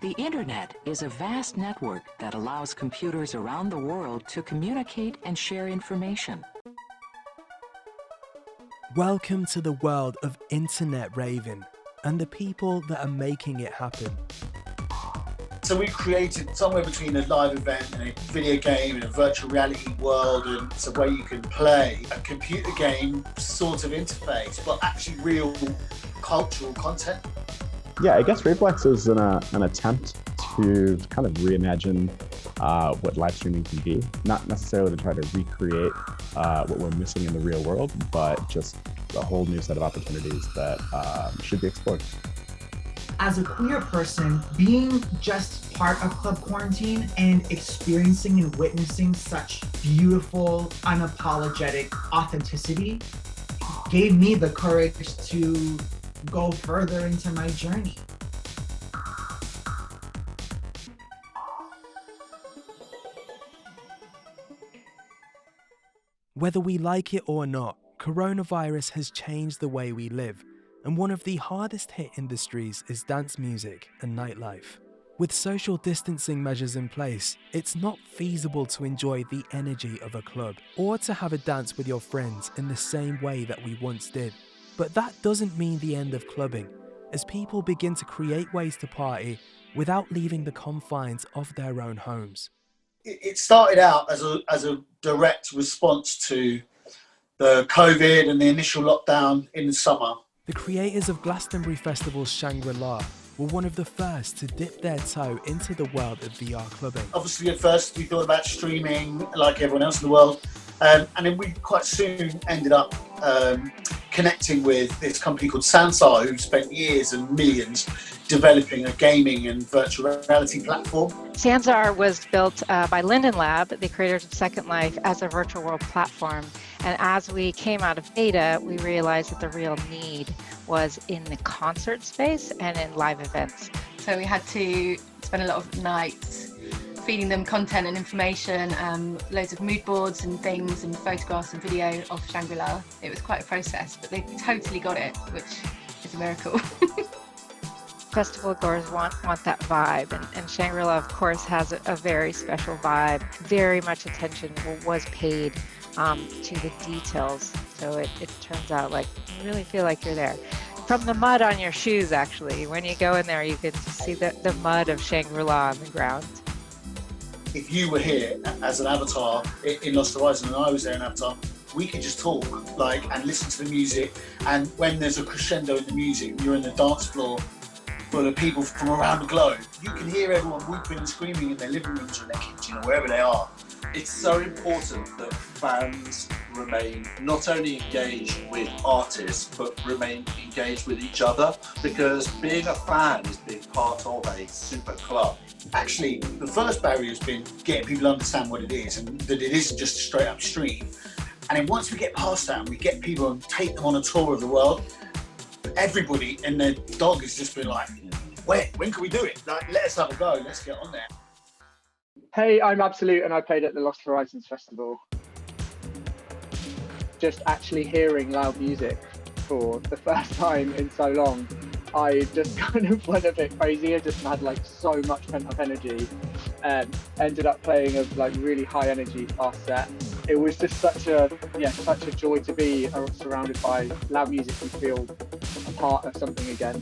The Internet is a vast network that allows computers around the world to communicate and share information. Welcome to the world of Internet Raving and the people that are making it happen. So we created somewhere between a live event and a video game and a virtual reality world, and it's a way you can play a computer game sort of interface, but actually real cultural content. Yeah, I guess Ravelex is an attempt to kind of reimagine what live streaming can be. Not necessarily to try to recreate what we're missing in the real world, but just a whole new set of opportunities that should be explored. As a queer person, being just part of Club Quarantine and experiencing and witnessing such beautiful, unapologetic authenticity gave me the courage to go further into my journey. Whether we like it or not, coronavirus has changed the way we live, and one of the hardest hit industries is dance music and nightlife. With social distancing measures in place, it's not feasible to enjoy the energy of a club or to have a dance with your friends in the same way that we once did. But that doesn't mean the end of clubbing, as people begin to create ways to party without leaving the confines of their own homes. It started out as a direct response to the COVID and the initial lockdown in the summer. The creators of Glastonbury Festival's Shangri-La were one of the first to dip their toe into the world of VR clubbing. Obviously, at first we thought about streaming like everyone else in the world, and then we quite soon ended up connecting with this company called Sansar, who spent years and millions developing a gaming and virtual reality platform. Sansar was built by Linden Lab, the creators of Second Life, as a virtual world platform. And as we came out of beta, we realized that the real need was in the concert space and in live events. So we had to spend a lot of nights feeding them content and information, loads of mood boards and things and photographs and video of Shangri-La. It was quite a process, but they totally got it, which is a miracle. Festival goers want that vibe, and Shangri-La, of course, has a very special vibe. Very much attention was paid to the details, so it turns out like you really feel like you're there. From the mud on your shoes, actually, when you go in there, you can see the mud of Shangri-La on the ground. If you were here as an avatar in Lost Horizon and I was there in Avatar, we could just talk and listen to the music, and when there's a crescendo in the music, you're in the dance floor full of people from around the globe. You can hear everyone whooping and screaming in their living rooms or in their kitchen or wherever they are. It's so important that fans remain not only engaged with artists, but remain engaged with each other, because being a fan is being part of a super club. Actually, the first barrier has been getting people to understand what it is and that it isn't just a straight up stream. And then once we get past that and we get people and take them on a tour of the world, everybody and their dog has just been like, when can we do it? Like, let us have a go, let's get on there. Hey, I'm Absolute and I played at the Lost Horizons Festival. Just actually hearing loud music for the first time in so long, I just kind of went a bit crazy. I just had like so much pent up energy and ended up playing a really high energy fast set. It was just such a joy to be surrounded by loud music and feel a part of something again.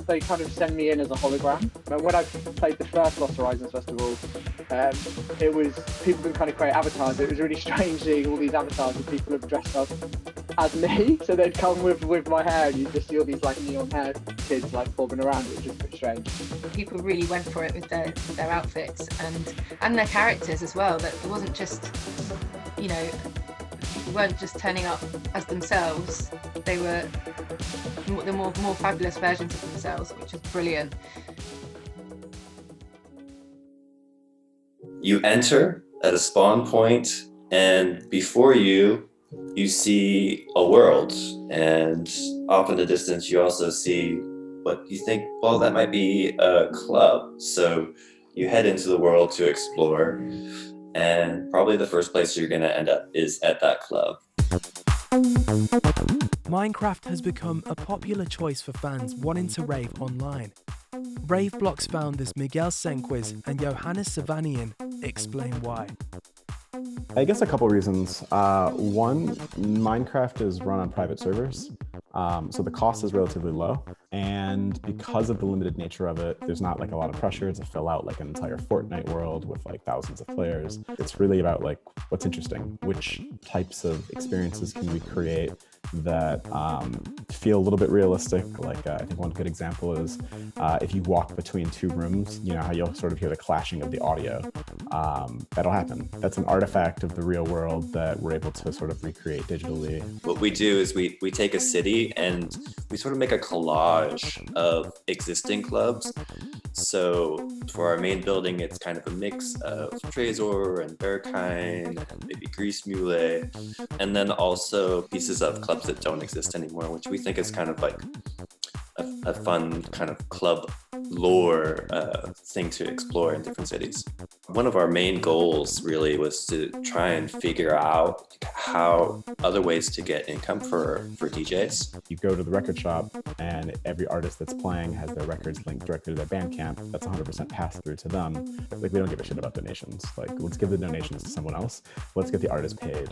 They kind of send me in as a hologram. But when I played the first Lost Horizons Festival, it was people can kind of create avatars. It was really strange seeing all these avatars and people have dressed up as me. So they'd come with my hair and you just see all these neon hair kids bobbing around. It was just a bit strange. People really went for it with their outfits and their characters as well. That it wasn't just, people weren't just turning up as themselves. They were the more fabulous versions of themselves, which was brilliant. You enter at a spawn point, and before you see a world, and off in the distance you also see what you think, well, that might be a club. So you head into the world to explore, and probably the first place you're going to end up is at that club. Minecraft has become a popular choice for fans wanting to rave online. Raveblock's founders Miguel Senquiz and Johannes Savanian explain why. I guess a couple reasons. One, Minecraft is run on private servers, so the cost is relatively low. And because of the limited nature of it, there's not like a lot of pressure to fill out like an entire Fortnite world with like thousands of players. It's really about like what's interesting, which types of experiences can we create that feel a little bit realistic. Like I think one good example is if you walk between two rooms, you know how you'll sort of hear the clashing of the audio. That'll happen. That's an artifact of the real world that we're able to sort of recreate digitally. What we do is we take a city and we sort of make a collage of existing clubs. So for our main building, it's kind of a mix of Trésor and Berghain and maybe Grease Mule, and then also pieces of clubs that don't exist anymore, which we think is kind of like a fun kind of club lore thing to explore in different cities. One of our main goals really was to try and figure out how other ways to get income for DJs. You go to the record shop and every artist that's playing has their records linked directly to their Bandcamp. That's 100% passed through to them. Like we don't give a shit about donations. Like let's give the donations to someone else. Let's get the artist paid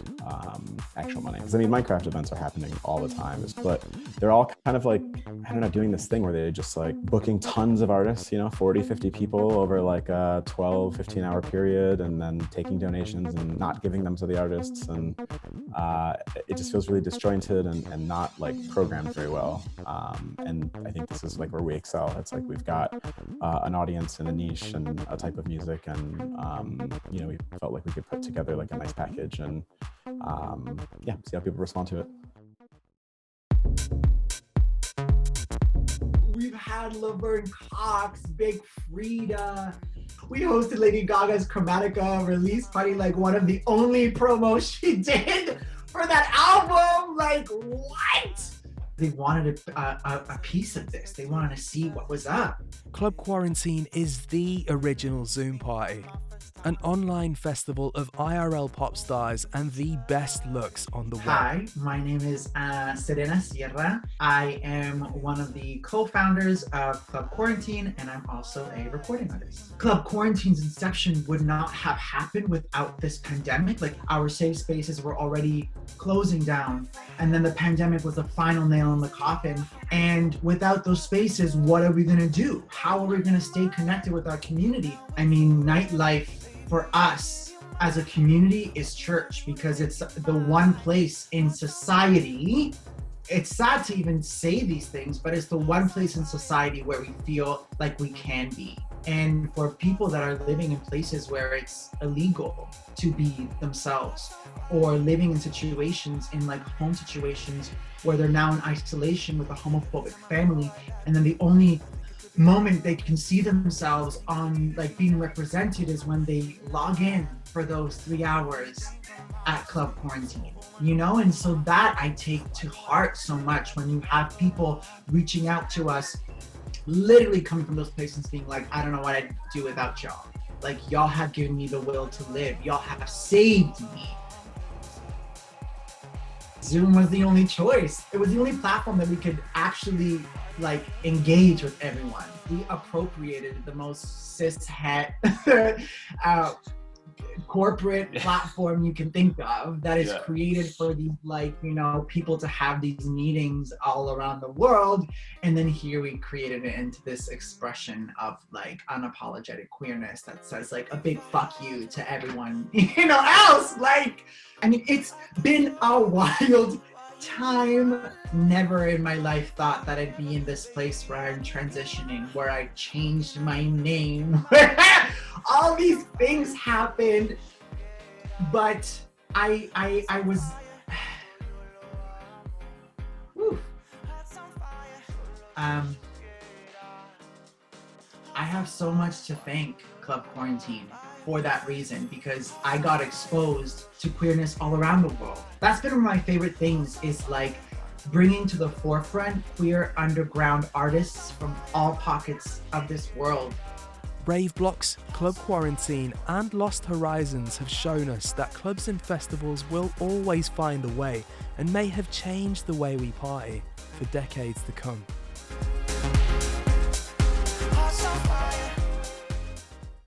actual money. Because I mean, Minecraft events are happening all the time, but they're all kind of like, I don't know, doing this thing where they're just like booking tons of artists, 40, 50 people over like a 12, 15 hour period, and then taking donations and not giving them to the artists. And it just feels really disjointed and not like programmed very well. And I think this is like where we excel. It's like we've got an audience and a niche and a type of music, and we felt like we could put together like a nice package and see how people respond to it. We've had Laverne Cox, Big Frida. We hosted Lady Gaga's Chromatica release party, like one of the only promos she did for that album. Like, what? They wanted a piece of this. They wanted to see what was up. Club Quarantine is the original Zoom party, an online festival of IRL pop stars and the best looks on the web. Hi, my name is Serena Sierra. I am one of the co-founders of Club Quarantine, and I'm also a recording artist. Club Quarantine's inception would not have happened without this pandemic. Like, our safe spaces were already closing down, and then the pandemic was the final nail in the coffin. And without those spaces, what are we gonna do? How are we gonna stay connected with our community? I mean, nightlife for us as a community is church, because it's the one place in society. It's sad to even say these things, but it's the one place in society where we feel like we can be. And for people that are living in places where it's illegal to be themselves, or living in situations, in like home situations where they're now in isolation with a homophobic family, and then the only moment they can see themselves on like being represented is when they log in for those 3 hours at Club Quarantine, and so that I take to heart so much when you have people reaching out to us, literally coming from those places being like, I don't know what I'd do without y'all. Like, y'all have given me the will to live. Y'all have saved me. Zoom was the only choice. It was the only platform that we could actually like engage with everyone. We appropriated the most cis-het corporate platform you can think of that is created for these people to have these meetings all around the world, and then here we created it into this expression of like unapologetic queerness that says like a big fuck you to everyone else. Like, I mean, it's been a wild time. Never in my life thought that I'd be in this place where I'm transitioning, where I changed my name, all these things happened, but I was I have so much to thank Club Quarantine for that reason, because I got exposed to queerness all around the world. That's been one of my favorite things, is like bringing to the forefront queer underground artists from all pockets of this world. Raveblock's, Club Quarantine and Lost Horizons have shown us that clubs and festivals will always find a way, and may have changed the way we party for decades to come.